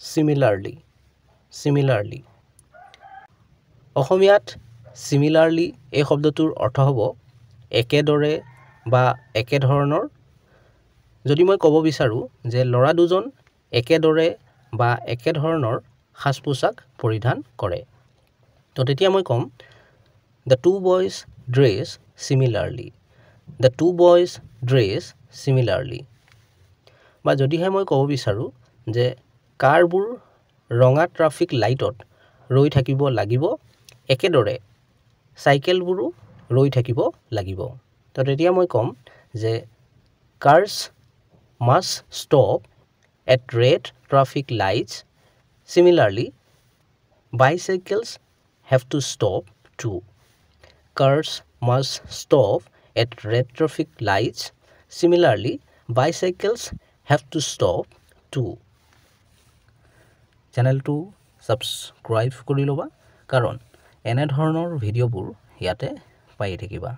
similarly similarly অসমীয়াত similarly এই শব্দটোৰ অৰ্থ হ'ব একেদৰে বা একে ধৰণৰ যদি মই ক'ব বিচাৰো যে ল'ৰা দুজন একেদৰে বা একে ধৰণৰ সাজ-পোছাক পৰিধান কৰে তো তেতিয়া মই ক'ম the two boys dress similarly the two boys dress similarly বা যদিহে মই ক'ব বিচাৰো যে কাৰবোৰ ৰঙা ট্ৰাফিক লাইটত ৰৈ থাকিব লাগিব একেদৰে সাইকেলবোৰো ৰৈ থাকিব লাগিব তো তেতিয়া মই ক'ম যে cars must stop at red traffic lights similarly bicycles have to stop too cars must stop at red traffic lights similarly bicycles have to stop too চেনেলটো সাবস্ক্ৰাইব কৰি লবা কাৰণ এনে ধৰণৰ ভিডিঅ'বোৰ ইয়াতে পাই থাকিবা